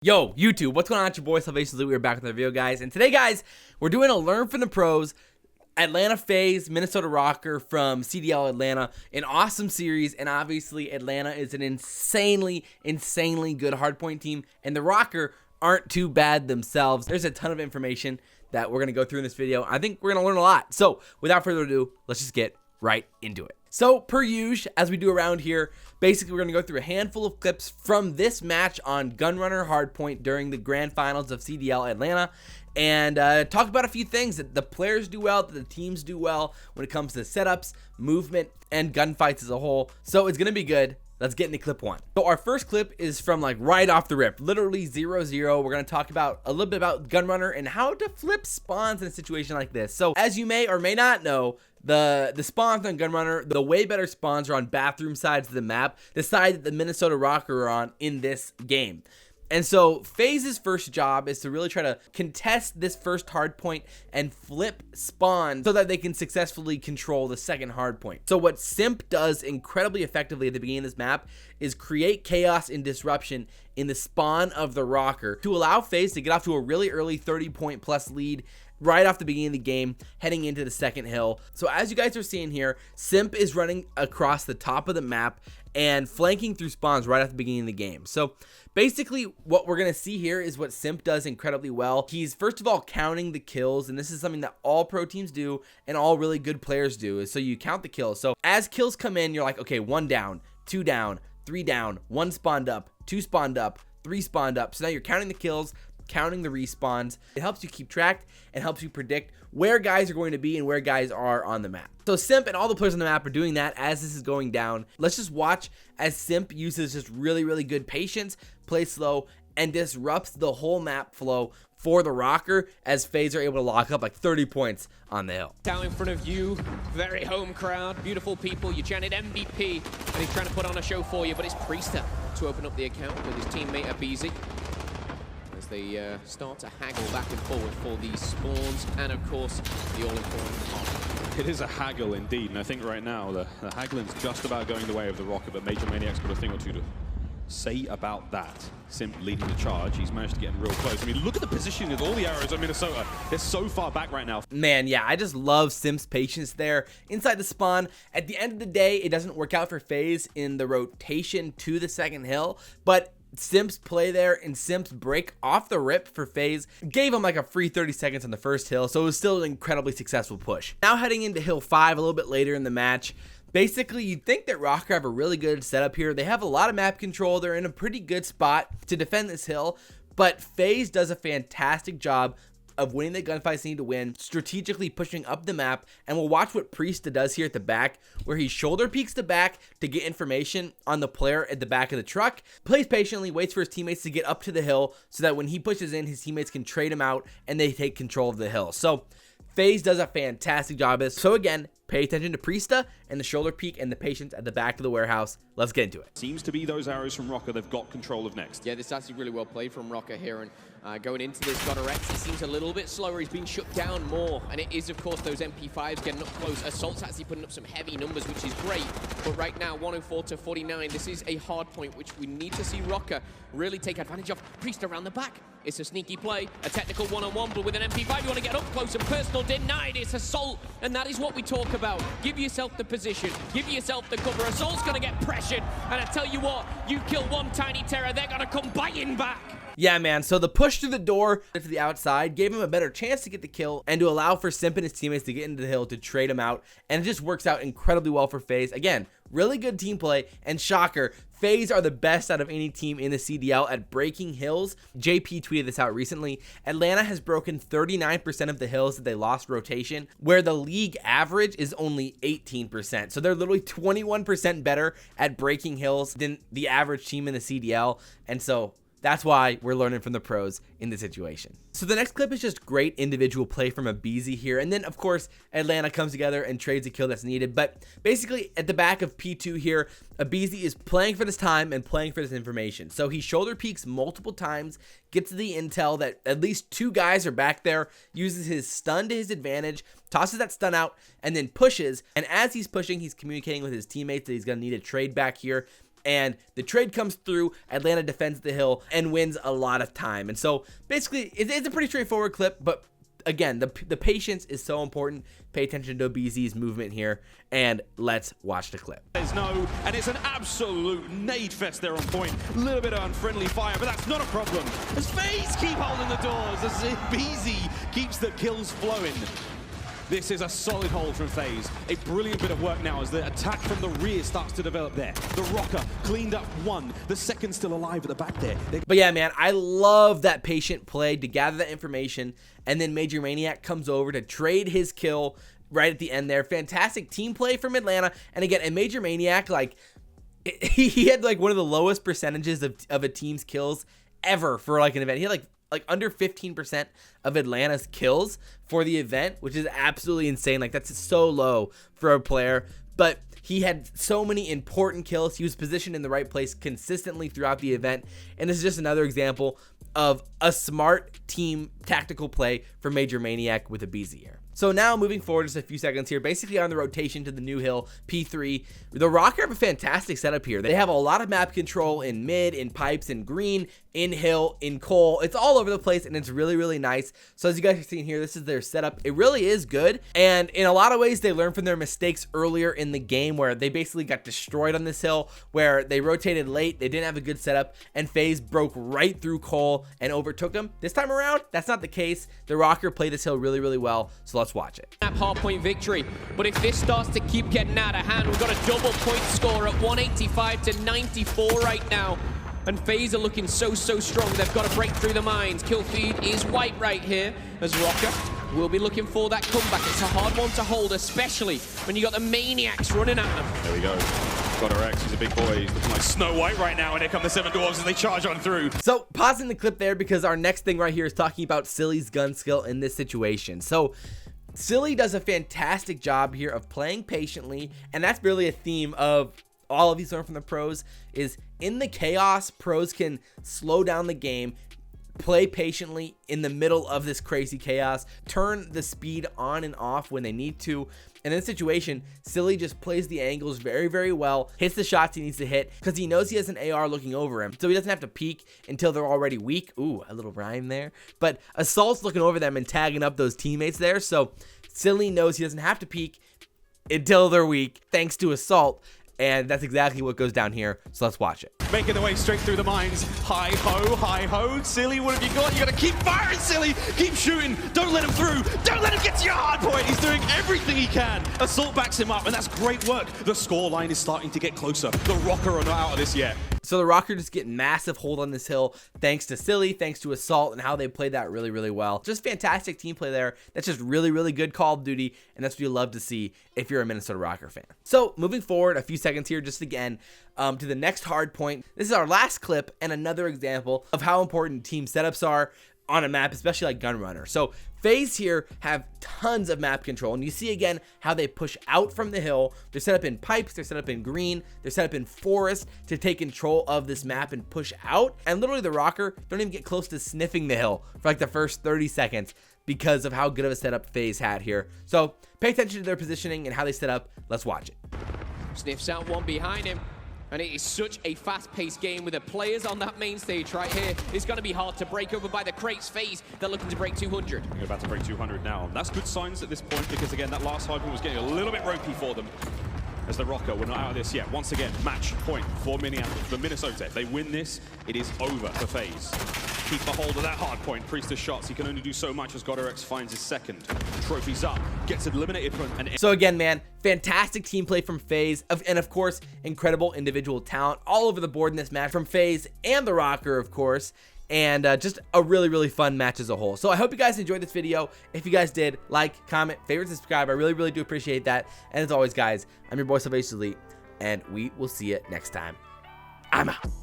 Yo, YouTube, what's going on? It's your boy Salvation. We're back with another video, guys. And today, guys, we're doing a Learn from the Pros Atlanta FaZe Minnesota Rokkr from CDL Atlanta. An awesome series, and obviously Atlanta is an insanely good hardpoint team, and the Rokkr aren't too bad themselves. There's a ton of information that we're going to go through in this video. I think we're going to learn a lot. So, without further ado, let's just get right into it. So, per usual, as we do around here, basically we're going to go through a handful of clips from this match on Gunrunner Hardpoint during the grand finals of CDL Atlanta, and talk about a few things that the players do well, that the teams do well when it comes to setups, movement, and gunfights as a whole. So it's going to be good. Let's get into clip one. So our first clip is from like right off the rip, literally 0-0. We're going to talk about a little bit about Gunrunner and how to flip spawns in a situation like this. So as you may or may not know, the spawns on Gunrunner, the way better spawns are on bathroom sides of the map, the side that the Minnesota Rokkr are on in this game. And so FaZe's first job is to really try to contest this first hardpoint and flip spawn so that they can successfully control the second hardpoint. So what Simp does incredibly effectively at the beginning of this map is create chaos and disruption in the spawn of the Rokkr to allow FaZe to get off to a really early 30-point plus lead right off the beginning of the game, heading into the second hill. So as you guys are seeing here, Simp is running across the top of the map and flanking through spawns right at the beginning of the game. So basically what we're going to see here is what Simp does incredibly well. He's first of all counting the kills, and this is something that all pro teams do and all really good players do, is so you count the kills. So as kills come in, you're like, okay, 1 down, 2 down, 3 down, 1 spawned up, 2 spawned up, 3 spawned up. So now you're counting the kills, counting the respawns. It helps you keep track and helps you predict where guys are going to be and where guys are on the map. So Simp and all the players on the map are doing that as this is going down. Let's just watch as Simp uses just really good patience, plays slow, and disrupts the whole map flow for the Rokkr as FaZe are able to lock up like 30 points on the hill. Down in front of you, very home crowd, beautiful people. You chanted MVP, and he's trying to put on a show for you, but it's Priestahh to open up the account with his teammate Abezy. They start to haggle back and forward for these spawns and, of course, the all-important pop. It is a haggle indeed, and I think right now the haggling's just about going the way of the Rokkr, but Major Maniac's got a thing or two to say about that. Simp leading the charge. He's managed to get him real close. I mean, look at the positioning of all the arrows on Minnesota. They're so far back right now. Man, yeah, I just love Simp's patience there inside the spawn. At the end of the day, it doesn't work out for FaZe in the rotation to the second hill, but Simp's play there and Simp's break off the rip for FaZe gave him like a free 30 seconds on the first hill, so it was still an incredibly successful push. Now heading into hill 5 a little bit later in the match, basically you'd think that Rokkr have a really good setup here. They have a lot of map control. They're in a pretty good spot to defend this hill, but FaZe does a fantastic job of winning the gunfights they need to win, strategically pushing up the map, and we'll watch what Priestahh does here at the back, where he shoulder peeks the back to get information on the player at the back of the truck, plays patiently, waits for his teammates to get up to the hill so that when he pushes in, his teammates can trade him out and they take control of the hill. So FaZe does a fantastic job of this. So again, pay attention to Priestahh and the shoulder peek and the patience at the back of the warehouse. Let's get into it. Seems to be those arrows from Rokkr they've got control of next. Yeah, this is actually really well played from Rokkr here, and going into this GodRx, he seems a little bit slower. He's been shut down more, and it is, of course, those MP5s getting up close. Assault's actually putting up some heavy numbers, which is great, but right now, 104 to 49, this is a hard point, which we need to see Rokkr really take advantage of. Priestahh around the back. It's a sneaky play, a technical one-on-one, but with an MP5, you want to get up close and personal. Denied. It's Assault, and that is what we talk about. Give yourself the position. Give yourself the cover. Assault's going to get pressured, and I tell you what, you kill one tiny terror, they're going to come biting back. Yeah, man, so the push through the door to the outside gave him a better chance to get the kill and to allow for Simp and his teammates to get into the hill to trade him out, and it just works out incredibly well for FaZe. Again, really good team play, and shocker, FaZe are the best out of any team in the CDL at breaking hills. JP tweeted this out recently. Atlanta has broken 39% of the hills that they lost rotation, where the league average is only 18%. So they're literally 21% better at breaking hills than the average team in the CDL, and so that's why we're learning from the pros in this situation. So the next clip is just great individual play from Abezy here. And then, of course, Atlanta comes together and trades a kill that's needed. But basically, at the back of P2 here, Abezy is playing for this time and playing for this information. So he shoulder peeks multiple times, gets the intel that at least 2 guys are back there, uses his stun to his advantage, tosses that stun out, and then pushes. And as he's pushing, he's communicating with his teammates that he's going to need a trade back here. and the trade comes through. Atlanta defends the hill and wins a lot of time. And so basically it's a pretty straightforward clip, but again, the patience is so important. Pay attention to Abezy's movement here, and let's watch the clip. There's no, and it's an absolute nade fest there on point. A little bit of unfriendly fire, but that's not a problem. As FaZe keep holding the doors, as Abezy keeps the kills flowing. This is a solid hold from FaZe. A brilliant bit of work now as the attack from the rear starts to develop there. The Rokkr cleaned up one. The second still alive at the back there. But yeah, man, I love that patient play to gather that information, and then Major Maniac comes over to trade his kill right at the end there. Fantastic team play from Atlanta. And again, a Major Maniac, like, he had like one of the lowest percentages of a team's kills ever for like an event. He had like under 15% of Atlanta's kills for the event, which is absolutely insane. Like, that's so low for a player, but he had so many important kills. He was positioned in the right place consistently throughout the event, and this is just another example of a smart team tactical play for Major Maniac with Abezy here. So now moving forward just a few seconds here, basically on the rotation to the new hill, P3, the Rokkr have a fantastic setup here. They have a lot of map control in mid, in pipes, in green, in hill, in coal. It's all over the place, and it's really, really nice. So as you guys are seeing here, this is their setup. It really is good, and in a lot of ways, they learned from their mistakes earlier in the game where they basically got destroyed on this hill, where they rotated late, they didn't have a good setup, and FaZe broke right through coal and overtook them. This time around, that's not the case. The Rokkr played this hill really, really well, so let's watch it. Hardpoint victory, but if this starts to keep getting out of hand, we've got a double point score at 185 to 94 right now. And FaZe are looking so strong. They've got to break through the mines. Kill feed is white right here, as Rokkr will be looking for that comeback. It's a hard one to hold, especially when you got the Maniacs running at them. There we go. GodRx, he's a big boy. He's looking like Snow White right now, and here come the 7 dwarves as they charge on through. So pausing the clip there because our next thing right here is talking about Silly's gun skill in this situation. So Silly does a fantastic job here of playing patiently, and that's really a theme of all of these learn from the pros, is in the chaos, pros can slow down the game, play patiently in the middle of this crazy chaos, turn the speed on and off when they need to. In this situation, Silly just plays the angles very, very well, hits the shots he needs to hit because he knows he has an AR looking over him, so he doesn't have to peek until they're already weak. Ooh, a little rhyme there. But Assault's looking over them and tagging up those teammates there, so Silly knows he doesn't have to peek until they're weak thanks to Assault. And that's exactly what goes down here, so let's watch it. Making their way straight through the mines. Hi ho, hi ho. Silly, what have you got? You gotta keep firing, Silly. Keep shooting. Don't let him through. Don't let him get to your hard point. He's doing everything he can. Assault backs him up, and that's great work. The score line is starting to get closer. The Rokkr are not out of this yet. So the Rokkr just get massive hold on this hill thanks to Silly, thanks to Assault, and how they played that really, really well. Just fantastic team play there. That's just really, really good Call of Duty, and that's what you love to see if you're a Minnesota Rokkr fan. So moving forward a few seconds here, just again, to the next hard point. This is our last clip and another example of how important team setups are on a map, especially like Gunrunner. So FaZe here have tons of map control, and you see again how they push out from the hill. They're set up in pipes, they're set up in green, they're set up in forest to take control of this map and push out. And literally the Rokkr don't even get close to sniffing the hill for like the first 30 seconds because of how good of a setup FaZe had here. So pay attention to their positioning and how they set up. Let's watch it. Sniffs out one behind him. And it is such a fast-paced game with the players on that main stage right here. It's going to be hard to break over by the crates. FaZe, they're looking to break 200. They're about to break 200 now. That's good signs at this point because, again, that last hard point was getting a little bit ropey for them. As the Rokkr, we're not out of this yet. Once again, match point for Minnesota. If they win this, it is over for FaZe. Keep the hold of that hard point. Priestahh shots. He can only do so much as GodRx finds his second. Trophies up. Gets eliminated from an... So again, man, fantastic team play from FaZe. And of course, incredible individual talent all over the board in this match from FaZe and the Rokkr, of course. And just a really, really fun match as a whole. So I hope you guys enjoyed this video. If you guys did, like, comment, favorite, subscribe. I really, really do appreciate that. And as always, guys, I'm your boy, FaZe Elite, and we will see you next time. I'm out.